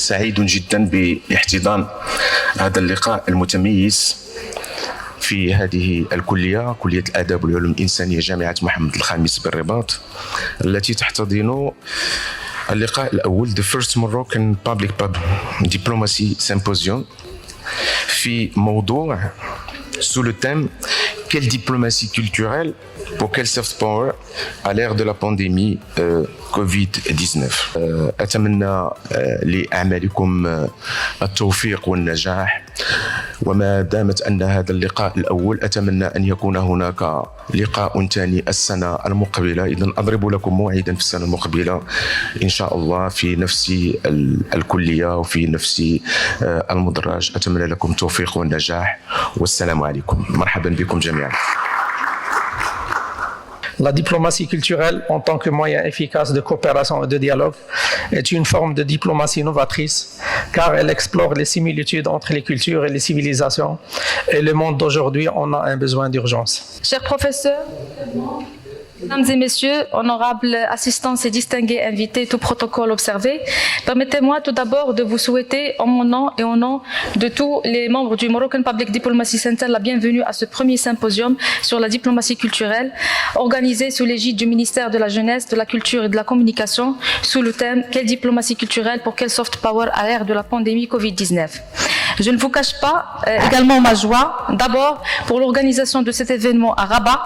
سعيد جدا باحتضان هذا اللقاء المتميز في هذه الكلية، كلية الآداب والعلوم الإنسانية جامعة محمد الخامس بالرباط، التي تحتضن اللقاء الأول The First Moroccan Public Diplomacy Symposium في موضوع sous le thème Quelle diplomatie culturelle pour quel soft power à l'ère de la pandémie Covid-19. أتمنى لأعمالكم التوفيق والنجاح، وما دامت أن هذا اللقاء الأول أتمنى أن يكون هناك لقاء ثاني السنة المقبلة. إذن أضرب لكم موعدا في السنة المقبلة إن شاء الله في نفس الكلية وفي نفس المدرج. أتمنى لكم التوفيق والنجاح والسلام عليكم. مرحبا بكم جميعا. La diplomatie culturelle, en tant que moyen efficace de coopération et de dialogue, est une forme de diplomatie novatrice, car elle explore les similitudes entre les cultures et les civilisations. Et le monde d'aujourd'hui en a un besoin d'urgence. Chers professeurs, mesdames et messieurs, honorables assistants et distingués invités, tout protocole observé, permettez-moi tout d'abord de vous souhaiter en mon nom et au nom de tous les membres du Moroccan Public Diplomacy Center la bienvenue à ce premier symposium sur la diplomatie culturelle organisé sous l'égide du ministère de la Jeunesse, de la Culture et de la Communication sous le thème « Quelle diplomatie culturelle pour quel soft power à l'ère de la pandémie Covid-19 ». Je ne vous cache pas également ma joie, d'abord pour l'organisation de cet événement à Rabat,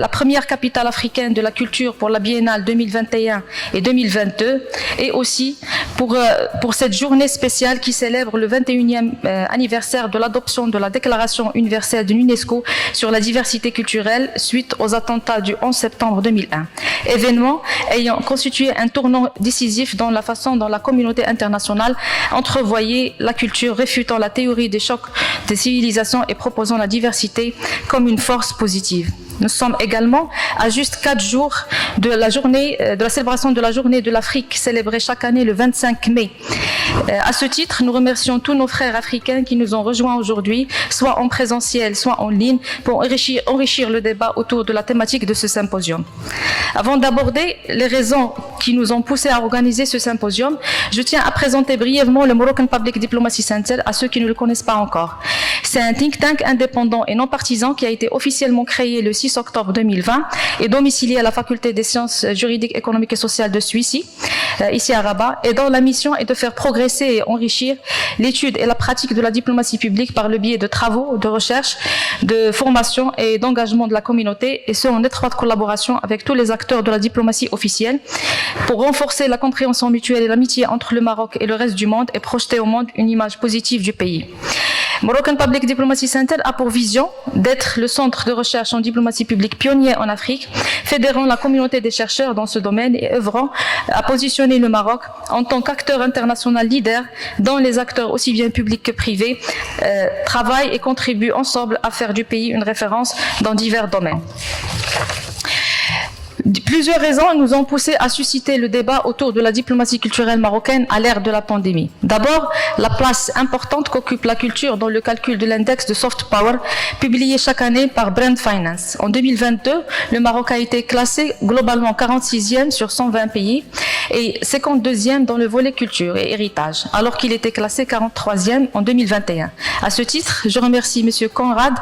la première capitale africaine de la culture pour la Biennale 2021 et 2022, et aussi pour cette journée spéciale qui célèbre le 21e anniversaire de l'adoption de la Déclaration universelle de l'UNESCO sur la diversité culturelle suite aux attentats du 11 septembre 2001. Événement ayant constitué un tournant décisif dans la façon dont la communauté internationale entrevoyait la culture, réfutant la théorie des chocs des civilisations et proposant la diversité comme une force positive. Nous sommes également à juste 4 jours de la célébration de la journée de l'Afrique célébrée chaque année le 25 mai. À ce titre, nous remercions tous nos frères africains qui nous ont rejoints aujourd'hui, soit en présentiel, soit en ligne, pour enrichir le débat autour de la thématique de ce symposium. Avant d'aborder les raisons qui nous ont poussés à organiser ce symposium, je tiens à présenter brièvement le Moroccan Public Diplomacy Center à ceux qui ne le connaissent pas encore. C'est un think tank indépendant et non partisan qui a été officiellement créé le 6 octobre 2020 et domicilié à la Faculté des sciences juridiques, économiques et sociales de Suisse, ici à Rabat, et dont la mission est de faire progresser et enrichir l'étude et la pratique de la diplomatie publique par le biais de travaux, de recherche, de formation et d'engagement de la communauté, et ce en étroite collaboration avec tous les acteurs de la diplomatie officielle, pour renforcer la compréhension mutuelle et l'amitié entre le Maroc et le reste du monde et projeter au monde une image positive du pays. Moroccan Public Diplomacy Center a pour vision d'être le centre de recherche en diplomatie publique pionnier en Afrique, fédérant la communauté des chercheurs dans ce domaine et œuvrant à positionner le Maroc en tant qu'acteur international leader dont les acteurs aussi bien publics que privés travaillent et contribuent ensemble à faire du pays une référence dans divers domaines. Plusieurs raisons nous ont poussé à susciter le débat autour de la diplomatie culturelle marocaine à l'ère de la pandémie. D'abord, la place importante qu'occupe la culture dans le calcul de l'index de soft power publié chaque année par Brand Finance. En 2022, le Maroc a été classé globalement 46e sur 120 pays et 52e dans le volet culture et héritage, alors qu'il était classé 43e en 2021. À ce titre, je remercie M. Konrad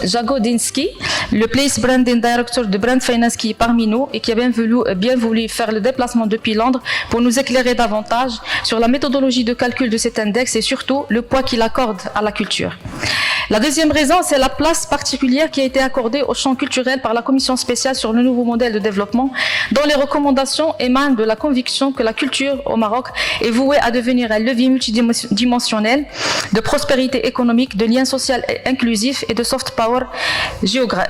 Jagodinski, le Place Branding Director de Brand Finance, qui est parmi nous et qui a bien voulu faire le déplacement depuis Londres pour nous éclairer davantage sur la méthodologie de calcul de cet index et surtout le poids qu'il accorde à la culture. La deuxième raison, c'est la place particulière qui a été accordée au champ culturel par la Commission spéciale sur le nouveau modèle de développement, dont les recommandations émanent de la conviction que la culture au Maroc est vouée à devenir un levier multidimensionnel de prospérité économique, de lien social inclusif et de soft power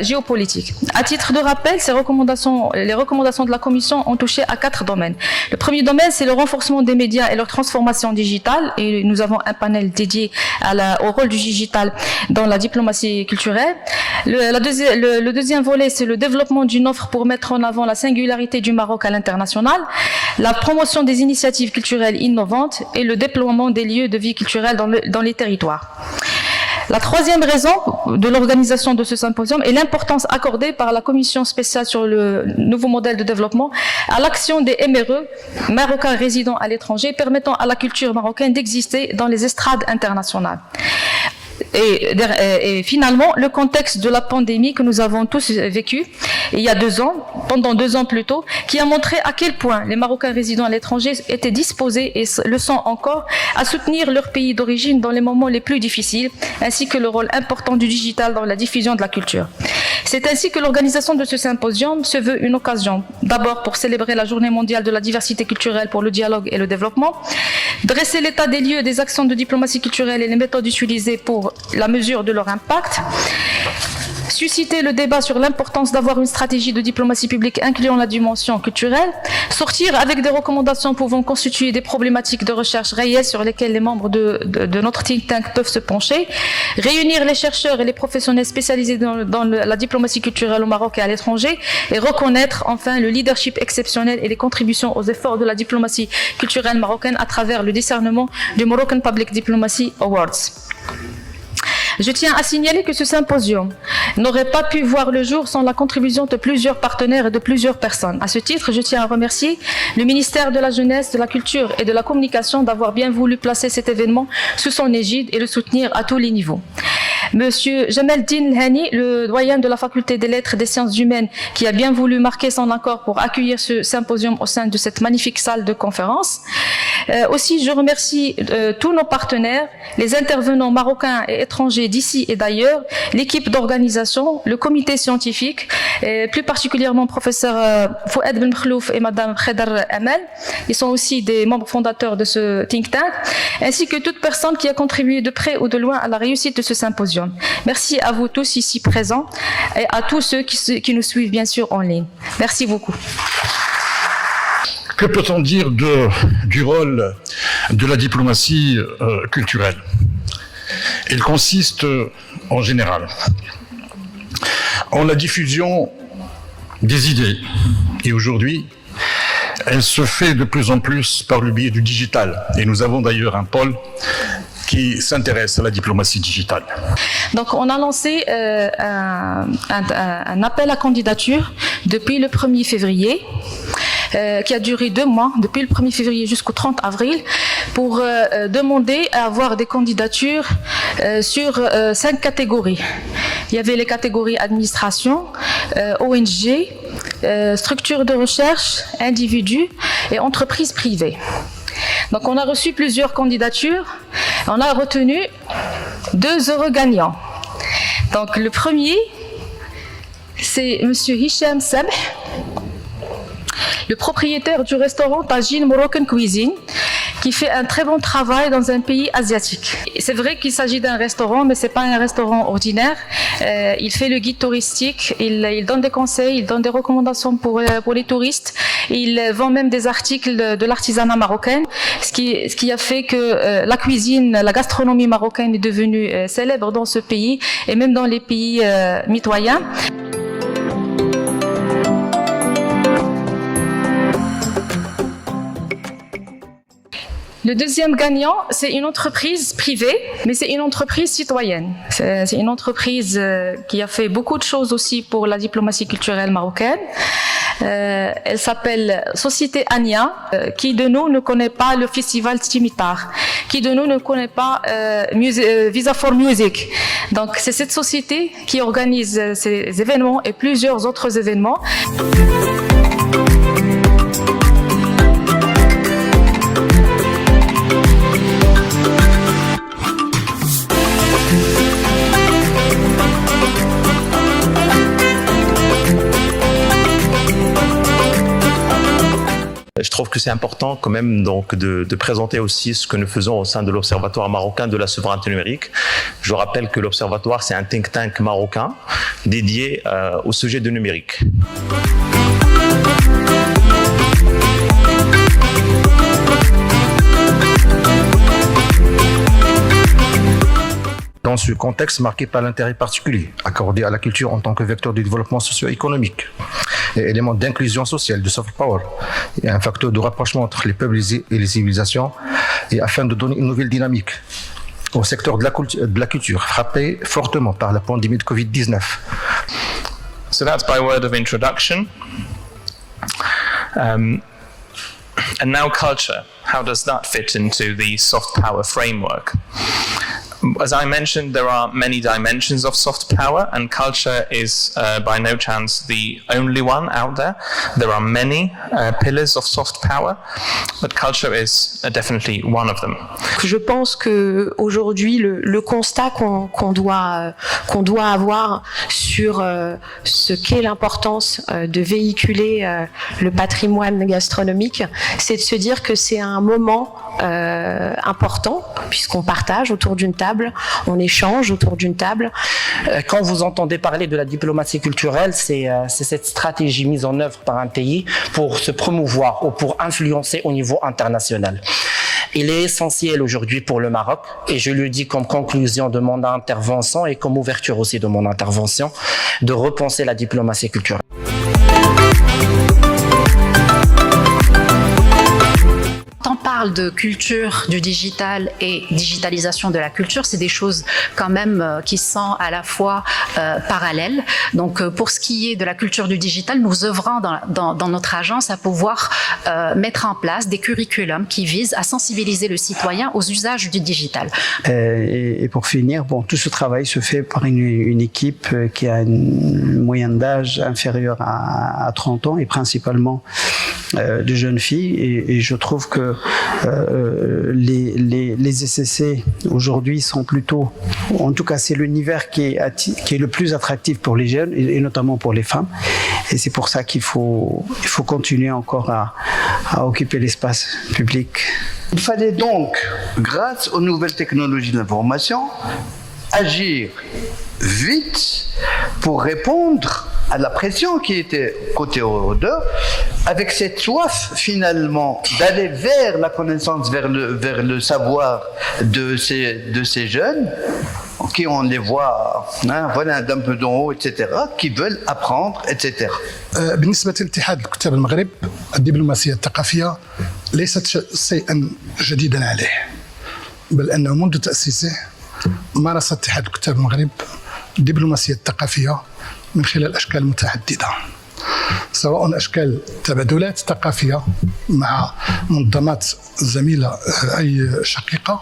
géopolitique. À titre de rappel, les recommandations de la Commission ont touché à 4 domaines. Le premier domaine, c'est le renforcement des médias et leur transformation digitale, et nous avons un panel dédié au rôle du digital dans la diplomatie culturelle. Le deuxième volet, c'est le développement d'une offre pour mettre en avant la singularité du Maroc à l'international, la promotion des initiatives culturelles innovantes et le déploiement des lieux de vie culturelle dans les territoires. La troisième raison de l'organisation de ce symposium est l'importance accordée par la Commission spéciale sur le nouveau modèle de développement à l'action des MRE, Marocains résidant à l'étranger, permettant à la culture marocaine d'exister dans les estrades internationales. Et finalement, le contexte de la pandémie que nous avons tous vécu il y a 2 ans, pendant 2 ans plus tôt, qui a montré à quel point les Marocains résidant à l'étranger étaient disposés, et le sont encore, à soutenir leur pays d'origine dans les moments les plus difficiles, ainsi que le rôle important du digital dans la diffusion de la culture. C'est ainsi que l'organisation de ce symposium se veut une occasion, d'abord pour célébrer la Journée mondiale de la diversité culturelle pour le dialogue et le développement, dresser l'état des lieux des actions de diplomatie culturelle et les méthodes utilisées pour la mesure de leur impact, susciter le débat sur l'importance d'avoir une stratégie de diplomatie publique incluant la dimension culturelle, sortir avec des recommandations pouvant constituer des problématiques de recherche réelles sur lesquelles les membres de notre think tank peuvent se pencher, réunir les chercheurs et les professionnels spécialisés dans la diplomatie culturelle au Maroc et à l'étranger, et reconnaître enfin le leadership exceptionnel et les contributions aux efforts de la diplomatie culturelle marocaine à travers le décernement du Moroccan Public Diplomacy Awards. Je tiens à signaler que ce symposium n'aurait pas pu voir le jour sans la contribution de plusieurs partenaires et de plusieurs personnes. À ce titre, je tiens à remercier le ministère de la Jeunesse, de la Culture et de la Communication d'avoir bien voulu placer cet événement sous son égide et le soutenir à tous les niveaux. Monsieur Jamal-Din Hani, le doyen de la Faculté des Lettres et des Sciences Humaines, qui a bien voulu marquer son accord pour accueillir ce symposium au sein de cette magnifique salle de conférence. Aussi, je remercie tous nos partenaires, les intervenants marocains et étrangers d'ici et d'ailleurs, l'équipe d'organisation, le comité scientifique, et plus particulièrement professeur Fouad Ben Khlouf et madame Khedar Amel. Ils sont aussi des membres fondateurs de ce think tank, ainsi que toute personne qui a contribué de près ou de loin à la réussite de ce symposium. Merci à vous tous ici présents et à tous ceux qui nous suivent bien sûr en ligne. Merci beaucoup. Que peut-on dire du rôle de la diplomatie culturelle? Il consiste en général en la diffusion des idées. Et aujourd'hui, elle se fait de plus en plus par le biais du digital. Et nous avons d'ailleurs un pôle qui s'intéresse à la diplomatie digitale. Donc, on a lancé un appel à candidature depuis le 1er février, qui a duré 2 mois, depuis le 1er février jusqu'au 30 avril, pour demander à avoir des candidatures sur 5 catégories. Il y avait les catégories administration, ONG, structures de recherche, individus et entreprises privées. Donc on a reçu plusieurs candidatures, on a retenu 2 heureux gagnants. Donc le premier, c'est monsieur Hicham Sabh, le propriétaire du restaurant Tajine Moroccan Cuisine, qui fait un très bon travail dans un pays asiatique. C'est vrai qu'il s'agit d'un restaurant, mais c'est pas un restaurant ordinaire. Il fait le guide touristique, il donne des conseils, il donne des recommandations pour les touristes. Il vend même des articles de l'artisanat marocain, ce qui a fait que la cuisine, la gastronomie marocaine est devenue célèbre dans ce pays et même dans les pays mitoyens. Le deuxième gagnant, c'est une entreprise privée, mais c'est une entreprise citoyenne. C'est une entreprise qui a fait beaucoup de choses aussi pour la diplomatie culturelle marocaine. Elle s'appelle Société Ania. Qui de nous ne connaît pas le festival Timitar? Qui de nous ne connaît pas Visa for Music? Donc c'est cette société qui organise ces événements et plusieurs autres événements. Je trouve que c'est important quand même donc de présenter aussi ce que nous faisons au sein de l'Observatoire marocain de la souveraineté numérique. Je rappelle que l'Observatoire, c'est un think tank marocain dédié au sujet du numérique. Dans ce contexte marqué par l'intérêt particulier accordé à la culture en tant que vecteur de développement socio-économique, et élément d'inclusion sociale, de soft power, et un facteur de rapprochement entre les peuples et les civilisations, et afin de donner une nouvelle dynamique au secteur de la culture, frappé fortement par la pandémie de Covid-19. So that's by word of introduction. And now culture, how does that fit into the soft power framework? As I mentioned, there are many dimensions of soft power, and culture is by no chance the only one out there. There are many pillars of soft power, but culture is definitely one of them. Je pense que aujourd'hui le constat qu'on doit avoir sur ce qu'est l'importance de véhiculer le patrimoine gastronomique, c'est de se dire que c'est un moment important puisqu'on partage autour d'une table, on échange autour d'une table. Quand vous entendez parler de la diplomatie culturelle, c'est cette stratégie mise en œuvre par un pays pour se promouvoir ou pour influencer au niveau international. Il est essentiel aujourd'hui pour le Maroc, et je le dis comme conclusion de mon intervention et comme ouverture aussi de mon intervention, de repenser la diplomatie culturelle. On parle de culture, du digital et digitalisation de la culture, c'est des choses quand même qui sont à la fois parallèles. Donc pour ce qui est de la culture du digital, nous œuvrons dans notre agence à pouvoir mettre en place des curriculums qui visent à sensibiliser le citoyen aux usages du digital. Et pour finir, tout ce travail se fait par une équipe qui a une moyenne d'âge inférieure à 30 ans et principalement de jeunes filles, et je trouve que les SSC aujourd'hui sont plutôt, en tout cas c'est l'univers qui est le plus attractif pour les jeunes et notamment pour les femmes, et c'est pour ça qu'il faut continuer encore à occuper l'espace public. Il fallait donc, grâce aux nouvelles technologies de l'information, agir vite pour répondre à la pression qui était côté odeur, avec cette soif finalement d'aller vers la connaissance, vers le savoir de ces jeunes, qui on les voit, voilà, d'un peu d'en haut, etc., qui veulent apprendre, etc. بالنسبة لاتحاد الكتاب المغرب، الدبلوماسية الثقافية ليست شيئا جديدا عليه، بل أنه منذ تأسيسه مارس اتحاد الكتاب المغرب الدبلوماسية الثقافية من خلال أشكال متعددة، سواء أشكال تبادلات ثقافية مع منظمات زميلة أي شقيقة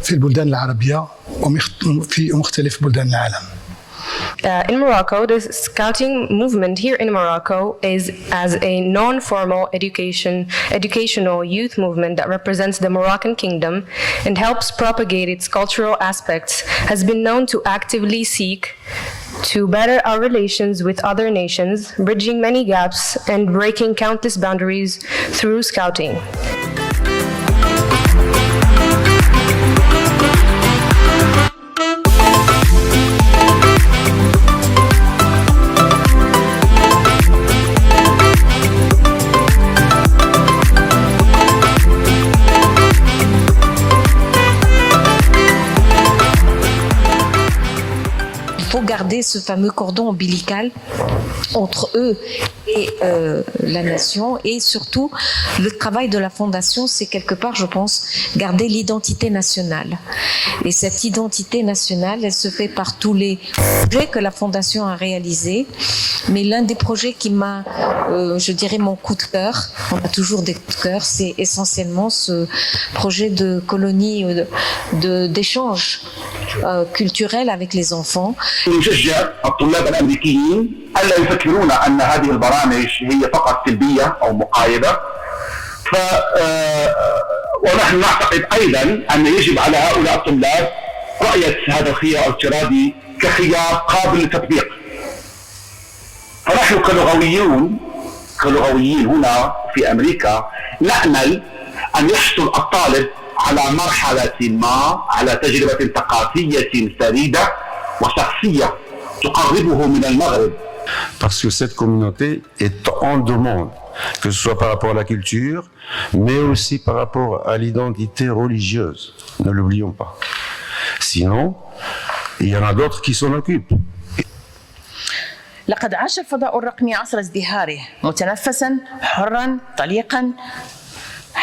في البلدان العربية وفي مختلف بلدان العالم. In Morocco, the Scouting movement here in Morocco is as a non-formal educational youth movement that represents the Moroccan kingdom and helps propagate its cultural aspects, has been known to actively seek to better our relations with other nations, bridging many gaps and breaking countless boundaries through Scouting. Garder ce fameux cordon ombilical entre eux et la nation, et surtout le travail de la fondation, c'est quelque part, je pense, garder l'identité nationale. Et cette identité nationale, elle se fait par tous les projets que la fondation a réalisés, mais l'un des projets qui m'a, je dirais, mon coup de cœur, on a toujours des coups de cœur, c'est essentiellement ce projet de colonie, d'échange culturel avec les enfants. نشجع الطلاب الامريكيين الا يفكرون ان هذه البرامج هي فقط سلبيه او مقايضه، ونحن نعتقد ايضا ان يجب على هؤلاء الطلاب رؤيه هذا الخيار الافتراضي كخيار قابل للتطبيق. فنحن كلغويين هنا في امريكا نامل ان يحصل الطالب على مرحله ما على تجربه ثقافيه فريده وشخصيه تقربه من المغرب. Parce que cette communauté est en demande, que ce soit par rapport à la culture, mais aussi par rapport à l'identité religieuse. Ne l'oublions pas. Sinon, il y en a d'autres qui s'en occupent. لقد عاش الفضاء الرقمي عصر ازدهاره متنفسا حرا طليقا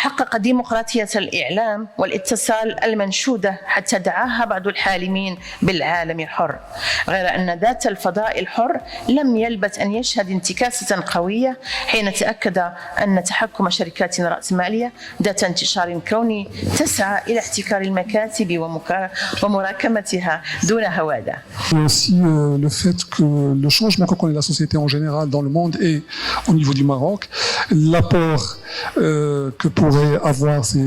حقق ديمقراطية الإعلام والاتصال المنشودة حتى دعاها بعض الحالمين بالعالم الحر، غير أن ذات الفضاء الحر لم يلبث أن يشهد انتكاسة قوية حين تأكد أن تحكم شركات رأسمالية ذات انتشار كوني تسعى إلى احتكار المكاتب ومراكمتها دون هوادة. Aussi le fait que le changement que connaît la société en général dans le monde et au niveau du Maroc, l'apport que pourraient avoir ces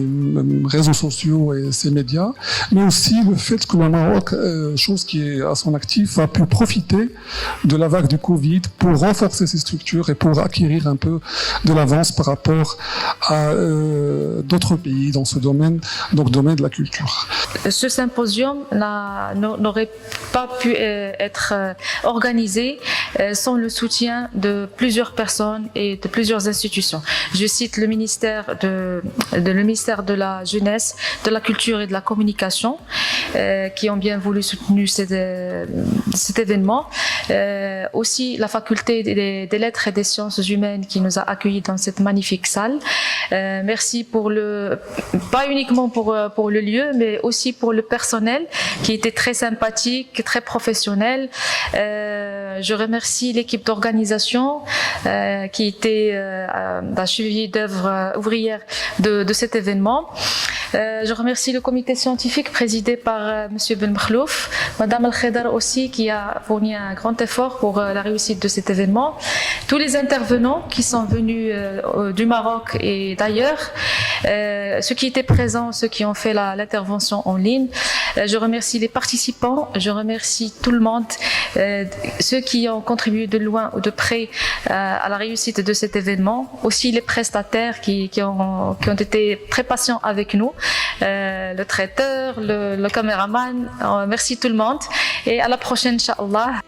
réseaux sociaux et ces médias, mais aussi le fait que le Maroc, chose qui est à son actif, a pu profiter de la vague du Covid pour renforcer ses structures et pour acquérir un peu de l'avance par rapport à d'autres pays dans ce domaine, donc domaine de la culture. Ce symposium n'aurait pas pu être organisé sans le soutien de plusieurs personnes et de plusieurs institutions. Je cite le ministère de la Jeunesse, de la Culture et de la Communication qui ont bien voulu soutenir cet événement. Aussi la Faculté des Lettres et des Sciences Humaines qui nous a accueillis dans cette magnifique salle. Merci pas uniquement pour le lieu, mais aussi pour le personnel qui était très sympathique, très professionnel. Je remercie l'équipe d'organisation qui était la cheville d'œuvre ouvrière de cet événement. Je remercie le comité scientifique présidé par M. Ben Mkhlouf, Mme Al-Khedar aussi qui a fourni un grand effort pour la réussite de cet événement, tous les intervenants qui sont venus du Maroc et d'ailleurs, ceux qui étaient présents, ceux qui ont fait l'intervention en ligne. Je remercie les participants, je remercie tout le monde, ceux qui ont contribué de loin ou de près à la réussite de cet événement, aussi les prestataires qui ont été très patients avec nous, le traiteur, le caméraman. Merci tout le monde et à la prochaine, Inch'Allah.